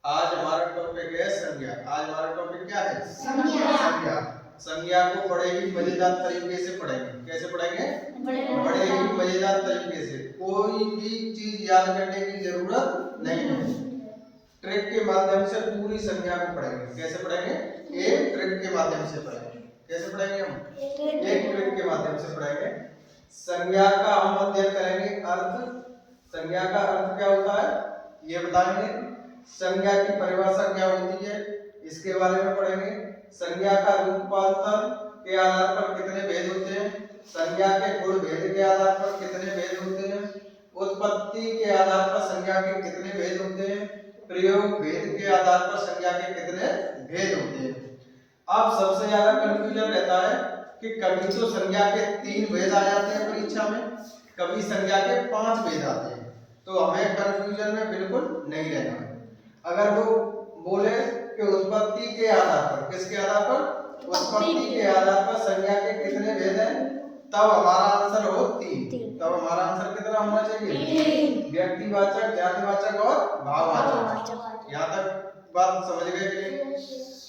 आज हमारा टॉपिक है संज्ञा। आज हमारा टॉपिक क्या है? संज्ञा। संज्ञा को बड़े ही मजेदार तरीके से पढ़ेंगे। कैसे पढ़ेंगे? बड़े ही मजेदार तरीके से। कोई भी चीज याद करने की जरूरत नहीं है। ट्रिक के माध्यम से पूरी संज्ञा को पढ़ेंगे। कैसे पढ़ेंगे? एक ट्रिक के माध्यम से पढ़ेंगे। कैसे पढ़ेंगे हम? एक ट्रिक के माध्यम से पढ़ेंगे। संज्ञा का हम अध्ययन करेंगे अर्थ। संज्ञा का अर्थ क्या होता है ये बताएंगे। संज्ञा की परिभाषा क्या होती है इसके बारे में पढ़ेंगे। संज्ञा का रूपांतर के आधार पर कितने भेद होते हैं, संज्ञा के गुण भेद के आधार पर कितने भेद होते हैं, उत्पत्ति के आधार पर संज्ञा के कितने भेद होते हैं, प्रयोग भेद के आधार पर संज्ञा के कितने भेद होते हैं। अब सबसे ज्यादा कंफ्यूजन रहता है कि कभी तो संज्ञा के 3 भेद आ जाते हैं परीक्षा में, कभी संज्ञा के 5 भेद आते हैं। तो हमें कंफ्यूजन में बिल्कुल नहीं रहना है। अगर वो बोले कि उत्पत्ति के आधार पर, किसके आधार पर? उत्पत्ति के आधार पर संज्ञा के कितने भेद हैं, तब हमारा आंसर हो 3। तब हमारा आंसर कितना होना चाहिए? व्यक्तिवाचक, जातिवाचक और भाववाचक। यहाँ तक बात समझ गए कि नहीं?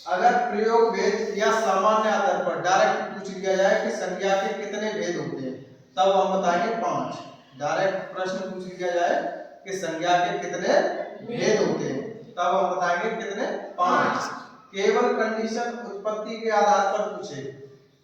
अगर प्रयोग भेद या सामान्य आधार पर डायरेक्ट पूछ लिया जाए कि संज्ञा के कितने भेद होते हैं, तब हम बताएंगे 5। डायरेक्ट प्रश्न पूछ लिया जाए कि संज्ञा के कितने भेद होते हैं, तब हम बताएंगे कितने? 5। केवल कंडीशन उत्पत्ति के आधार पर पूछे,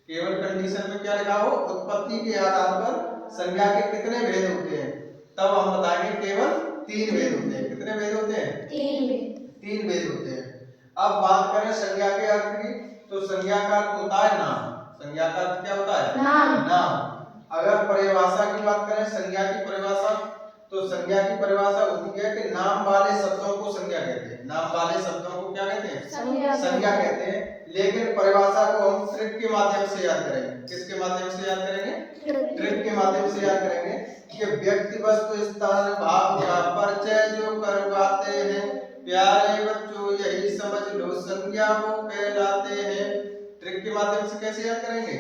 केवल कंडीशन में क्या लिखा हो? उत्पत्ति के आधार पर संज्ञा के कितने भेद होते हैं, तब हम बताएंगे केवल 3 भेद होते हैं। कितने भेद होते हैं? 3 भेद होते हैं। अब बात करें संज्ञा के अर्थ की, तो संज्ञा का अर्थ होता है नाम। संज्ञा का अर्थ क्या होता है? नाम। अगर परिभाषा की बात करें, संज्ञा की परिभाषा, तो संज्ञा की परिभाषा होती है कि नाम वाले शब्दों को संज्ञा कहते हैं। नाम वाले शब्दों को क्या कहते हैं? संज्ञा कहते हैं। लेकिन परिभाषा को हम ट्रिक के माध्यम से याद करेंगे। किसके माध्यम से याद करेंगे? ट्रिक के माध्यम से याद करेंगे कि व्यक्ति, वस्तु, स्थान, भाव का परिचय जो करवाते हैं, प्यारे बच्चों यही समझ लो संज्ञा वो कहलाते हैं। ट्रिक के माध्यम से कैसे याद करेंगे?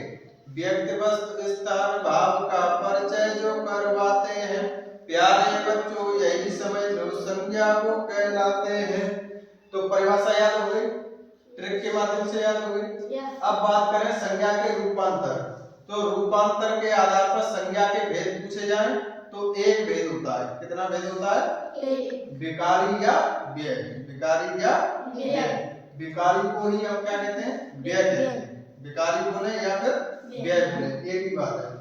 व्यक्ति, वस्तु, स्थान, भाव का परिचय जो करवाते हैं, प्यारे बच्चों यही समझ लो संज्ञा वो कहलाते हैं। तो परिभाषा याद हो गई, ट्रिक के माध्यम से याद हो गई। अब बात करें संज्ञा के रूपांतर, तो रूपांतर के आधार पर संज्ञा के भेद पूछे जाएं तो एक भेद होता है। कितना भेद होता है? विकारी या व्यय। विकारी या व्यय। विकारी को ही हम क्या कहते हैं? व्यय कहते हैं। विकारी बोले या फिर व्यय बोले, एक ही बात है।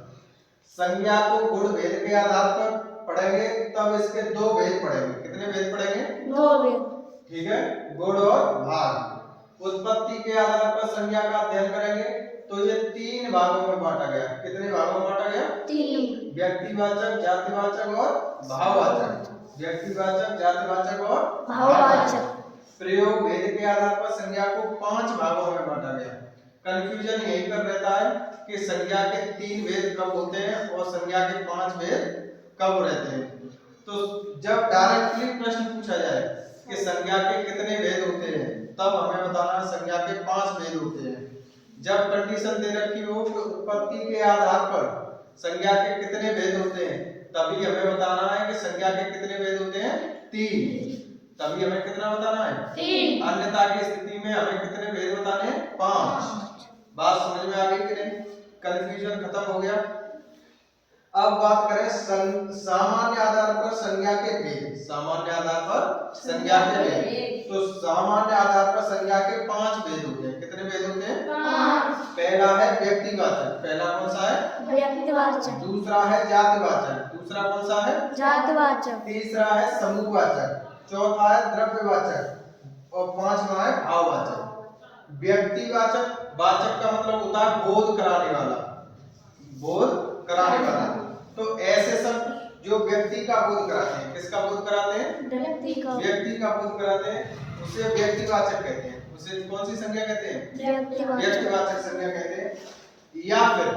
संज्ञा को गुण भेद के आधार पर पढ़ेंगे, तब इसके 2 भेद पढ़ेंगे। कितने भेद पढ़ेंगे? 2 भेद। ठीक है, गुण और भाग। उत्पत्ति के आधार पर संज्ञा का अध्ययन करेंगे, तो ये 3 भागों में बांटा गया। कितने भागों में बांटा गया? 3। व्यक्तिवाचक, जातिवाचक और भाववाचक। व्यक्तिवाचक, जातिवाचक और भाववाचक। प्रयोग भेद के आधार पर संज्ञा को 5 भागों में बांटा गया। कंफ्यूजन यहीं पर रहता है कि संज्ञा के 3 भेद कब होते हैं और संज्ञा के 5 भेद कब रहते हैं। तो जब डायरेक्टली प्रश्न पूछा जाए कि संज्ञा के कितने भेद होते हैं, तब हमें बताना है संज्ञा के 5 भेद होते हैं। जब कंडीशन दे रखी हो कि उत्पत्ति के आधार पर संज्ञा के कितने भेद होते हैं, तभी हमें बताना है कि संज्ञा के कितने भेद होते हैं? 3। तभी हमें कितना बताना है? 3। अन्यथा की स्थिति में हमें कितने भेद बताने हैं? 5। बात समझ में आ गई कि नहीं? कंफ्यूजन खत्म हो गया। अब बात करें सामान्य आधार पर संज्ञा के भेद। सामान्य आधार पर संज्ञा के भेद, तो सामान्य आधार पर संज्ञा के 5 भेद होते हैं। कितने भेद होते हैं? 5। पहला है व्यक्तिवाचक। पहला कौन सा है? व्यक्तिवाचक। दूसरा है जातिवाचक। दूसरा कौन सा है? जातिवाचक। तीसरा है समूहवाचक। चौथा है द्रव्यवाचक और 5वां है भाववाचक। व्यक्तिवाचक वाचक का मतलब होता है बोध कराने वाला। बोध कराने वाला, तो ऐसे सब जो व्यक्ति का बोध कराते हैं। किसका बोध कराते हैं? व्यक्ति का बोध कराते हैं, उसे व्यक्तिवाचक कहते हैं। उसे कौन सी संज्ञा कहते हैं? व्यक्तिवाचक संज्ञा कहते हैं। या फिर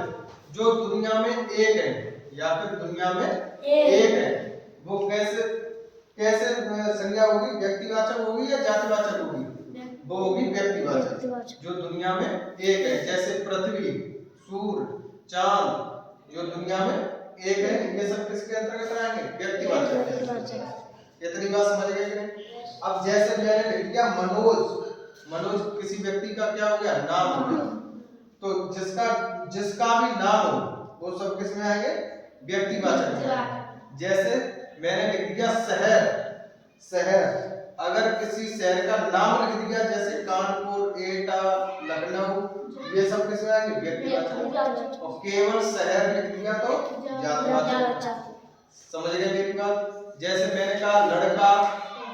जो दुनिया में एक है, या फिर दुनिया में एक है, वो कैसे संज्ञा होगी? व्यक्तिवाचक होगी या जातिवाचक होगी? वो होगी व्यक्तिवाचक। जो दुनिया में एक है, जैसे पृथ्वी, सूर्य, चांद, जो दुनिया में एक है, ये सब किसके अंतर्गत आएंगे? व्यक्तिवाचक। इतनी बात समझ गए कि नहीं? अब जैसे मैंने लिख दिया मनोज, मनोज किसी व्यक्ति का क्या हो गया, नाम हो गया। तो जिसका भी नाम हो वो सब किस में आएंगे, व्यक्तिवाचक में। जैसे मैंने लिख दिया शहर, शहर, अगर किसी शहर का नाम लिख दिया जैसे कानपुर, एटा, लखनऊ, ये सब किस में आएंगे, व्यक्तिवाचक। और केवल शहर लिख दिया तो जातिवाचक। समझ गए मेरी बात। जैसे मैंने कहा लड़का,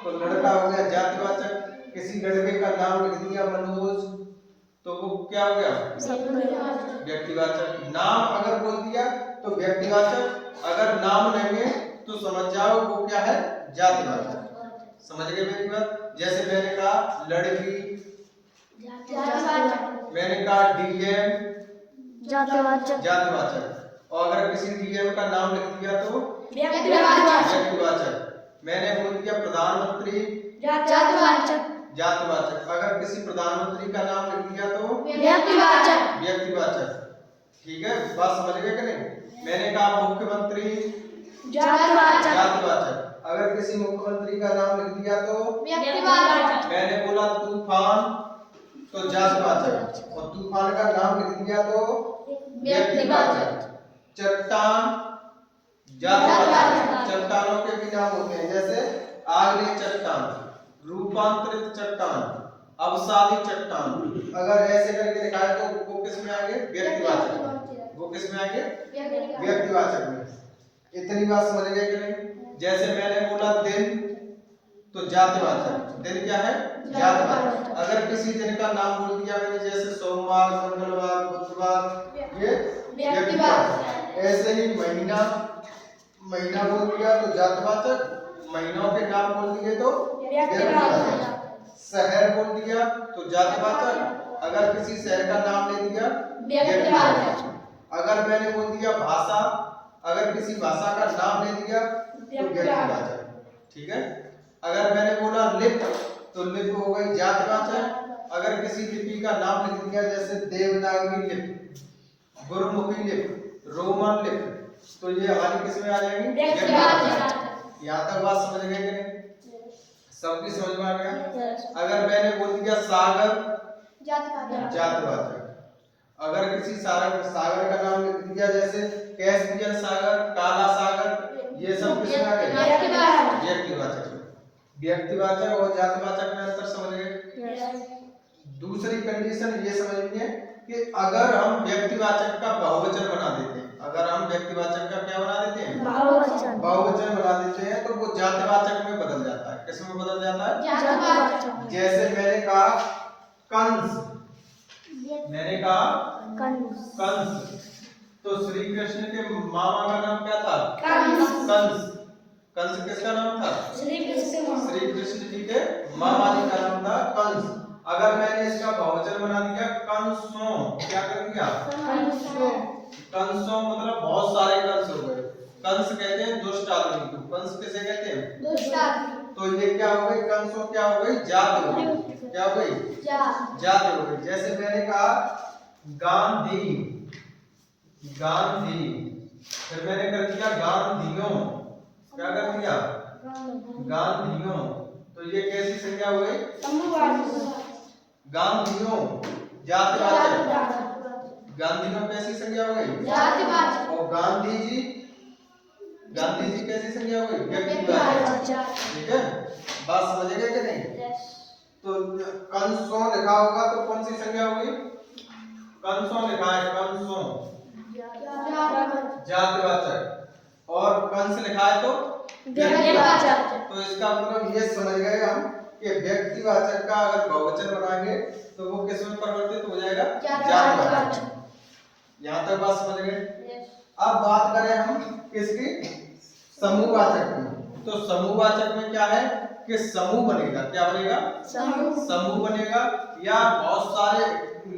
तो लड़का हो गया जातिवाचक। किसी लड़के का नाम लिख दिया मनोज, तो वो क्या हो गया, व्यक्तिवाचक। नाम अगर बोल दिया तो व्यक्तिवाचक, अगर नाम नहीं है तो समझ जाओ वो क्या है, जातिवाचक। समझ गए मेरी बात। जैसे मैंने कहा लड़की, मैंने कहा डीएम, जातिवाचक। और अगर किसी डीएम का नाम लिख दिया तो व्यक्तिवाचक। मैंने बोल दिया प्रधानमंत्री, जातिवाचक। अगर किसी प्रधानमंत्री का नाम लिख दिया तो व्यक्तिवाचक। ठीक है, बात समझ गए कि नहीं। मैंने कहा मुख्यमंत्री, जातिवाचक। अगर किसी मुख्यमंत्री का नाम लिख दिया तो व्यक्तिवाचक। मैंने बोला तूफान, तो जातिवाचक। और तूफान का नाम लिख दिया तो व्यक्तिवाचक। चट्टान, जातिवाचक। चट्टानों के भी नाम होते हैं, जैसे आगरी चट्टान, रूपांतरित चट्टान, अवसादी चट्टान। अगर ऐसे करके लिखा है तो वो किस में आएंगे, व्यक्तिवाचक। वो किस में आएंगे, व्यक्तिवाचक में। इतनी बात समझ गए कि नहीं। जैसे मैंने बोला दिन, तो जातिवाचक। दिन क्या है, जातिवाचक। अगर किसी दिन का नाम बोल दिया मैंने जैसे सोमवार, मंगलवार, बुधवार, ये व्यक्तिवाचक। ऐसे ही महीना, महीना बोल दिया तो जातिवाचक, महीनों के नाम बोल दिए तो व्यक्तिवाचक। शहर बोल दिया तो जातिवाचक, अगर किसी शहर का नाम ले दिया व्यक्तिवाचक। अगर मैंने बोल दिया भाषा, अगर किसी भाषा का नाम ले दिया तो व्यक्तिवाचक। ठीक है। अगर मैंने बोला लिप, तो लिप हो गई जातिवाचक। अगर किसी लिपि का नाम लिख दिया जैसे देवनागरी लिपि, गुरमुखी लिपि, रोमन लिपि, तो ये हमारी किस में आ जाएंगी, व्यक्तिवाचक। यहाँ तक बात समझ गए कि नहीं, सबकी समझ में आ गया। अगर मैंने बोल दिया सागर, जातिवाचक। अगर किसी सागर का नाम लिख दिया जैसे कैस्पियन सागर, काला सागर, ये सब किस में आ गए, व्यक्तिवाचक। व्यक्तिवाचक और जातिवाचक में अंतर समझ गए। दूसरी कंडीशन ये समझनी है कि अगर हम व्यक्तिवाचक का बहुवचन बना देते हैं, अगर हम व्यक्तिवाचक का क्या बना देते हैं, बहुवचन बना देते हैं, तो वो जातिवाचक में बदल जाता है। किस में बदल जाता है, जातिवाचक। जैसे मैंने कहा कंस, मैंने कहा कंस, तो श्री कृष्ण के मामा का नाम क्या था, कंस। कंस किसका नाम था, श्री कृष्ण जी के मामा जी का नाम था कंस। अगर मैंने इसका बहुवचन बना दिया कंसों, क्या कर दिया, कंसों मतलब बहुत सारे कंस हो गए। कंस कहते हैं दुष्ट आदमी को, कंस किसे कहते हैं, दुष्ट आदमी। तो ये क्या हो गई, कंसों क्या हो गई, जाति हो गई। क्या हो गई, जाति हो गई। जैसे मैंने कहा गांधी, गांधी, फिर मैंने कर दिया गांधियों, क्या कर दिया, गांधियों, तो ये कैसी संज्ञा हो गई, गांधियों, जातिवाचक। गांधियों कैसी संज्ञा हो गई, जातिवाचक। और गांधी जी, गांधी जी कैसी संज्ञा हो गई, व्यक्तिवाचक। ठीक है, बात समझ गए कि नहीं। तो कंसों लिखा होगा तो कौन सी संज्ञा होगी, कंसों लिखा है, कंसों जातिवाचक, और कंस लिखा है तो व्यक्तिवाचक। तो इसका मतलब ये समझ गए हम कि व्यक्तिवाचक का अगर बहुवचन बनाएंगे तो वो किस में परिवर्तित हो जाएगा, जातिवाचक। यहाँ तक बात समझ गए। अब बात करें हम किसकी, समूहवाचक की। तो समूहवाचक में क्या है कि समूह बनेगा, क्या बनेगा, समूह बनेगा, या बहुत सारे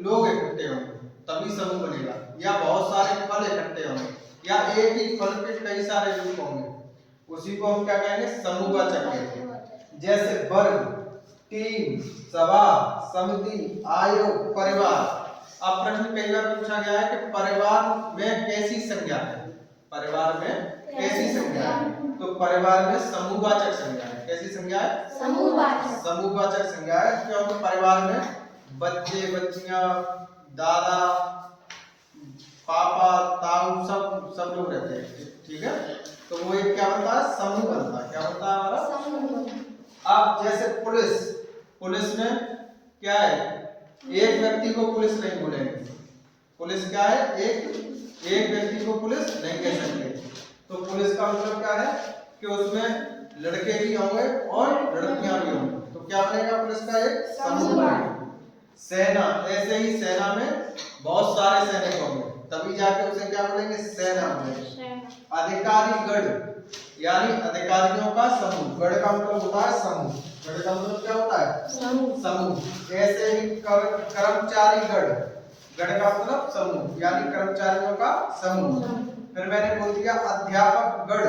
लोग इकट्ठे होंगे तभी समूह बनेगा, या बहुत सारे फल इकट्ठे होंगे, या एक ही फल के कई सारे रूप होंगे, उसी को हम क्या कहेंगे, समूहवाचक कहते हैं। जैसे वर्ग, टीम, सभा, समिति, आयोग, परिवार। अब प्रश्न कई बार पूछा गया है कि परिवार में कैसी संज्ञा है, परिवार में कैसी संज्ञा है? तो परिवार में समूहवाचक संज्ञा है। कैसी संज्ञा है? समूहवाचक संज्ञा है, क्योंकि परिवार में बच्चे, बच्चियां, दादा, पापा, ताऊ सब लोग रहते हैं। ठीक है, तो वो एक क्या बनता है? समूह बनता है। क्या बनता है हमारा? अब जैसे पुलिस में क्या है? एक व्यक्ति को पुलिस नहीं बोलेंगे। पुलिस क्या है? एक व्यक्ति को पुलिस नहीं कह सकते। तो पुलिस का मतलब क्या है कि उसमें लड़के भी होंगे और लड़कियां भी होंगी। तो क्या बनेगा? पुलिस का एक समूह बनेगा। सेना, ऐसे ही सेना में बहुत सारे सैनिक होंगे, तभी जाके उसे क्या बोलेंगे? सेना बोलेंगे। अधिकारी गण, यानी अधिकारियों का समूह। गण का मतलब होता है समूह। गण का मतलब क्या होता है? समूह। ऐसे ही कर्मचारी गण, गण का मतलब समूह, यानी कर्मचारियों का समूह। फिर मैंने बोल दिया अध्यापक गण,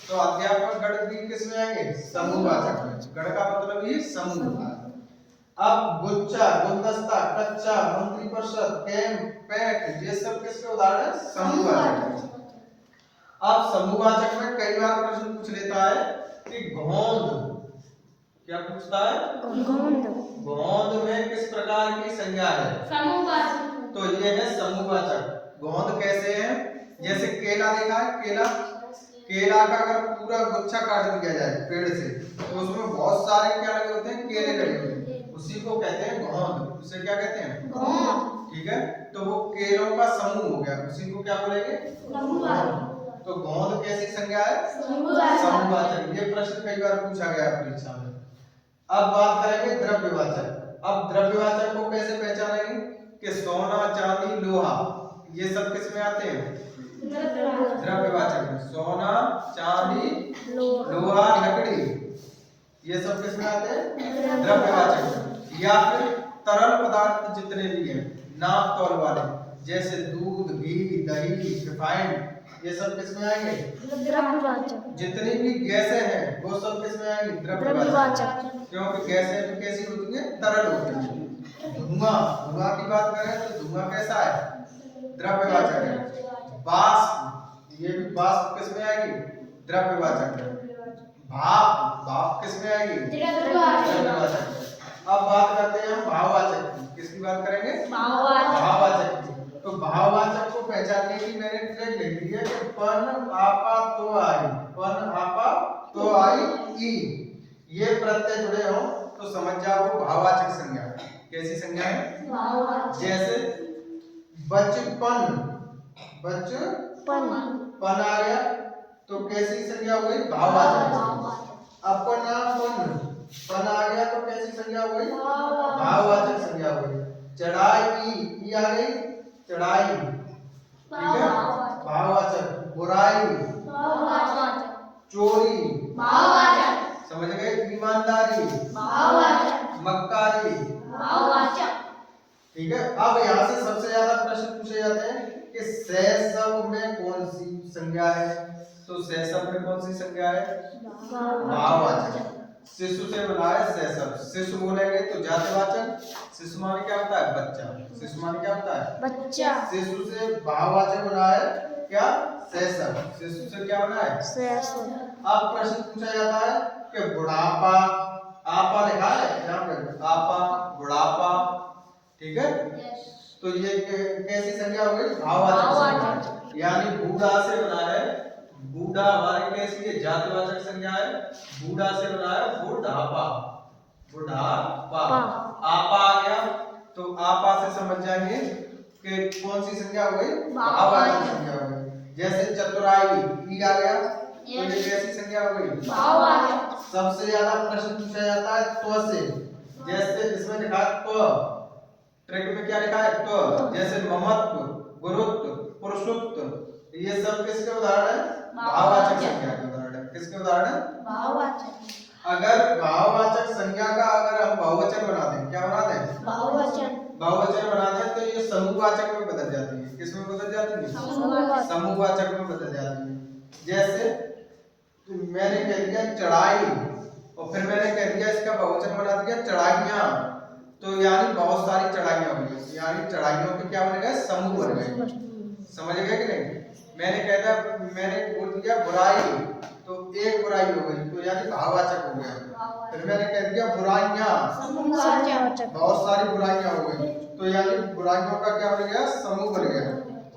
तो अध्यापक गण भी किसमें आएंगे? समूहवाचक में। गण का मतलब ही समूह है। अब गुच्छा, गुलदस्ता, कच्चा, मंत्री परिषद, कैंप, पैक, ये सब किसके उदाहरण है? समूहवाचक। अब समूहवाचक में कई बार प्रश्न पूछ लेता है कि गोंद, क्या पूछता है? गोंद में किस प्रकार की संज्ञा है? समूहवाचक। तो ये है समूहवाचक। गोंद कैसे है? जैसे केला देखा है, केला का अगर पूरा गुच्छा काट दिया जाए पेड़ से, तो उसमें बहुत सारे क्या लगे होते हैं? केले लगे होते हैं। उसी को कहते हैं गोंद। उसे क्या कहते हैं? गोंद। ठीक है, तो वो केलों का समूह हो गया, उसी को क्या बोलेंगे? तो गोंद कैसी संज्ञा है? समूहवाचक। ये प्रश्न कई बार पूछा गया परीक्षा में। अब बात करेंगे द्रव्यवाचक। अब द्रव्यवाचक को कैसे पहचानेंगे कि सोना, चांदी, लोहा, ये सब किस में आते हैं? द्रव्यवाचक में। सोना, चांदी, लोहा, लकड़ी, ये सब किस में आते हैं? द्रव्यवाचक में। या फिर तरल पदार्थ जितने भी हैं नाप तौल वाले, जैसे दूध, घी, दही, रिफाइंड, ये सब किस में आएंगे? द्रव्यवाचक। जितनी भी गैसें हैं वो सब किस में आएंगी? द्रव्यवाचक। क्योंकि गैसें भी कैसी होती हैं? तरल होती हैं। धुआं की बात करें तो धुआं कैसा है? द्रव्यवाचक है। वाष्प, ये भी वाष्प किस में आएगी? द्रव्यवाचक है। भाप किस में आएगी? द्रव्यवाचक। अब बात करते हैं हम भाववाचक की। किसकी बात करेंगे? भाववाचक की। तो भाववाचक को पहचानने की मैंने ट्रिक लिख दी है कि पन, आपा, तो आई, पन, आपा, तो आई, ई, ये प्रत्यय जुड़े हो तो समझ जाओ वो भाववाचक संज्ञा है। कैसी संज्ञा है? भाववाचक। जैसे बचपन, पन आ गया तो कैसी संज्ञा हो गई? भाववाचक। अपनापन, पन आ गया तो कैसी संज्ञा हो गई? भाववाचक संज्ञा हो गई। चढ़ाई, ई आ गई, चढ़ाई, ठीक है, भाववाचक। बुराई, भाववाचक। चोरी, भाववाचक। समझ गए? ईमानदारी, भाववाचक। मक्कारी, भाववाचक। ठीक है। अब यहाँ से सबसे ज्यादा प्रश्न पूछे जाते हैं कि शैशव में कौन सी संज्ञा है? तो शैशव में कौन सी संज्ञा है? भाववाचक। शिशु से बना है शैशव। शिशु बोलेंगे तो जातिवाचक। शिशु माने क्या होता है? बच्चा। शिशु माने क्या होता है? बच्चा। शिशु से भाववाचक बना है क्या? शैशव। शिशु से क्या बना है? शैशव। अब प्रश्न पूछा जाता है कि बुढ़ापा, आपा लिखा है यहाँ पे, आपा, बुढ़ापा, ठीक है, तो ये कैसी संज्ञा हो गई? भाववाचक। यानी बूढ़ा से बना है, बूढ़ा हमारी कैसी है? जातिवाचक संज्ञा है। बूढ़ा से बना है बुढ़ापा, बुढ़ापा। आपा आ गया तो आपा से समझ जाएंगे कि कौन सी संज्ञा हो गई? भाववाचक संज्ञा हो गई। जैसे चतुराई, ई आ गया तो ये कैसी संज्ञा हो गई? भाववाचक। सबसे ज्यादा प्रश्न पूछा जाता है त्व से। जैसे इसमें लिखा है त्व, ट्रिक में क्या लिखा है? त्व। जैसे ममत्व, गुरुत्व, पुरुषत्व, ये सब किसके उदाहरण है? भाववाचक संज्ञा के उदाहरण है। किसके उदाहरण है? भाववाचक। अगर भाववाचक संज्ञा का अगर हम बहुवचन बना दें, क्या बना दें? बहुवचन बना दें तो ये समूहवाचक में बदल जाती है। किस में बदल जाती है? समूहवाचक में बदल जाती है। जैसे तो मैंने कह दिया चढ़ाई और फिर मैंने कह दिया इसका बहुवचन बना दिया चढ़ाइयाँ, तो यानी बहुत सारी चढ़ाइयाँ हुई, यानी चढ़ाइयों के क्या बन गए? समूह बन गए। समझ गए कि नहीं? मैंने बोल दिया बुराई, तो एक बुराई हो गई, तो यानी भाववाचक हो गया। फिर मैंने कह दिया बुराइयां, बहुत सारी बुराइयां हो गई, तो यानी बुराइयों का क्या बन गया, समूह बन गया।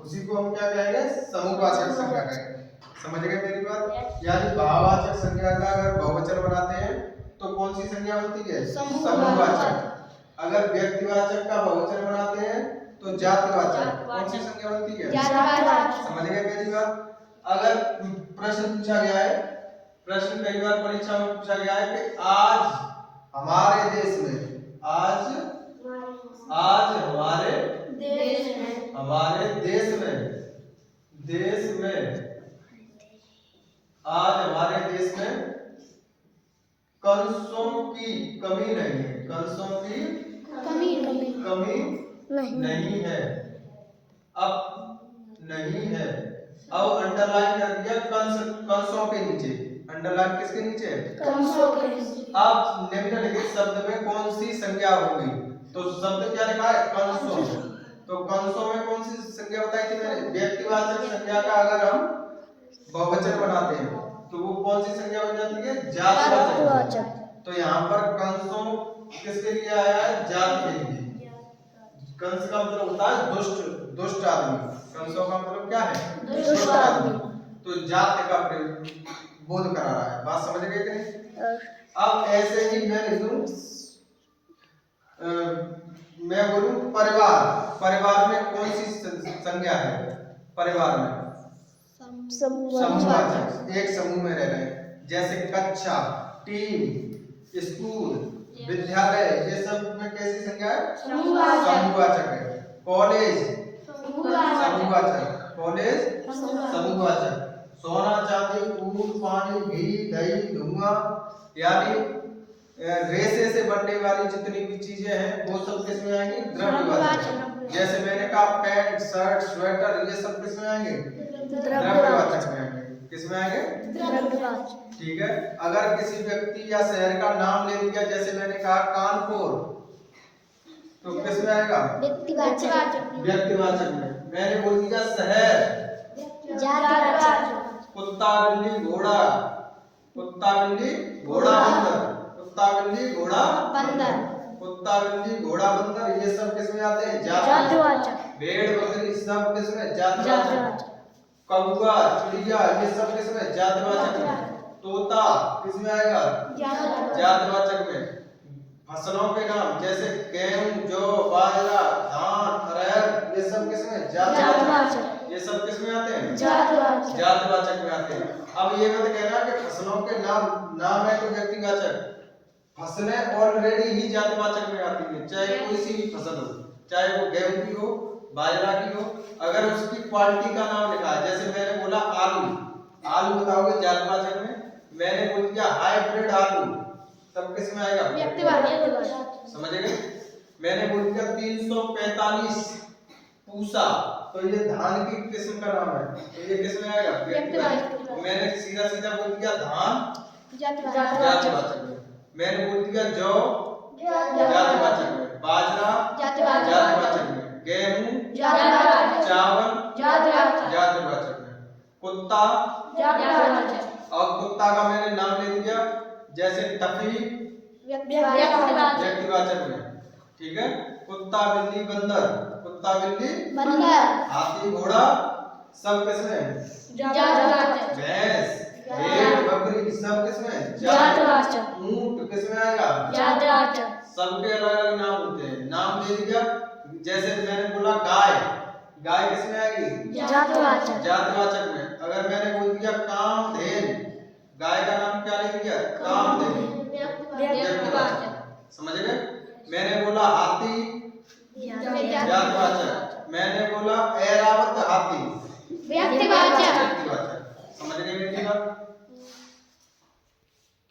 उसी को हम क्या कहेंगे, समूहवाचक संज्ञा कहेंगे। समझ गए मेरी बात? यानी भाववाचक संज्ञा का अगर बहुवचन बनाते हैं तो कौन सी संज्ञा बनती है, समूहवाचक। अगर व्यक्तिवाचक का बहुवचन बनाते हैं तो जातिवाचक। कौन सी संज्ञा बनती है, जातिवाचक। समझ गए मेरी बात? अगर प्रश्न पूछा गया है, प्रश्न कई बार परीक्षा में पूछा गया है कि आज हमारे देश में, आज हमारे आज हमारे देश में कंसों की कमी नहीं है, कंसों की कमी नहीं है। अब नहीं है, अब अंडरलाइन कर दिया कंसों के नीचे। अंडरलाइन किसके नीचे, कंसों के नीचे। अब निम्नलिखित शब्द में कौन सी संज्ञा होगी, तो शब्द क्या लिखा है, कंसों। तो कंसों में कौन सी संज्ञा बताई थी मैंने, व्यक्तिवाचक संज्ञा का अगर हम बहुवचन बनाते हैं तो वो कौन सी संज्ञा बन जाती है, जातिवाचक। तो यहाँ पर कंसों किसके लिए आया है, जाति के लिए। कंस का मतलब होता है दुष्ट आदमी। कंसों का मतलब क्या है, दुष्ट आदमी। तो जाति का बोध करा रहा है। बात समझ गए कि नहीं? अब ऐसे ही मैं लिख दूं, मैं बोलूं परिवार में कौन सी संज्ञा है, परिवार में समूहवाचक, एक समूह में रह रहे हैं। जैसे कक्षा, टीम, स्कूल, विद्यालय, ये सब में कैसी संज्ञा है, समूहवाचक है। कॉलेज समूहवाचक, कॉलेज समूहवाचक। सोना चांदी फूल पानी घी दही धुआं, यानी रेशे से बनने वाली जितनी भी चीजें हैं वो सब किस में आएंगी, द्रव्यवाचक। जैसे मैंने कहा पैंट शर्ट स्वेटर, ये सब किस में आएंगे, द्रव्यवाचक में आएंगे। किस में आएंगे, द्रव्यवाचक। ठीक है। अगर किसी व्यक्ति या शहर का नाम ले लिया, जैसे मैंने कहा कानपुर, तो किस में आएगा, व्यक्तिवाचक में। मैंने बोल दिया शहर, कुत्ता बिल्ली घोड़ा, कुत्ता बिल्ली घोड़ा बंदर, कुत्ता बिल्ली घोड़ा बंदर, कुत्ता बिल्ली घोड़ा बंदर, ये सब किस में आते हैं, जातिवाचक। भेड़ बकरी सब किस में, जातिवाचक। कौवा चिड़िया ये सब किस में, जातिवाचक में। तोता किस में आएगा, जातिवाचक में। फसलों के नाम जैसे गेहूं जौ बाजरा धान अरहर, ये सब किस में, जातिवाचक। ये सब किस में आते हैं, जातिवाचक में आते हैं। अब ये मत कहना कि फसलों के नाम है तो व्यक्तिवाचक। फसलें ऑलरेडी ही जातिवाचक में आती है, चाहे कोई सी भी फसल हो, चाहे वो गेहूं की हो बाजरा की हो। अगर उसकी क्वालिटी का नाम लिखा है, जैसे मैंने बोला आलू बताओगे जातिवाचक में। मैंने बोल दिया हाइब्रिड आलू, तब किस में आएगा, व्यक्तिवाचक। समझ गए? मैंने बोल दिया 345 पूसा, तो ये धान की किस्म का नाम है, तो ये किस में आएगा, व्यक्तिवाचक। मैंने सीधा बोल दिया धान, जातिवाचक में। मैंने बोल दिया जौ, जातिवाचक में। बाजरा, जातिवाचक में। गेहूं, चावल, जातिवाचक में। कुत्ता, और कुत्ता का मैंने नाम ले दिया, जैसे टफी, व्यक्तिवाचक में। ठीक है। कुत्ता बिल्ली बंदर, कुत्ता बिल्ली बंदर। हाथी घोड़ा सब किसमें, भैंस भेड़ बकरी सब किसमें, जातिवाचक। ऊंट किसमें आएगा, जातिवाचक। सबके अलग अलग नाम होते हैं, नाम दे दिया। जैसे मैंने बोला गाय किसमें आएगी, जातिवाचक में। अगर मैंने बोल दिया कामधेनु, गाय का नाम क्या ले दिया, कामधेनु, व्यक्तिवाचक। समझ गए? मैंने बोला हाथी, जातिवाचक। मैंने बोला ऐरावत हाथी, व्यक्तिवाचक। समझ गए मेरी बात?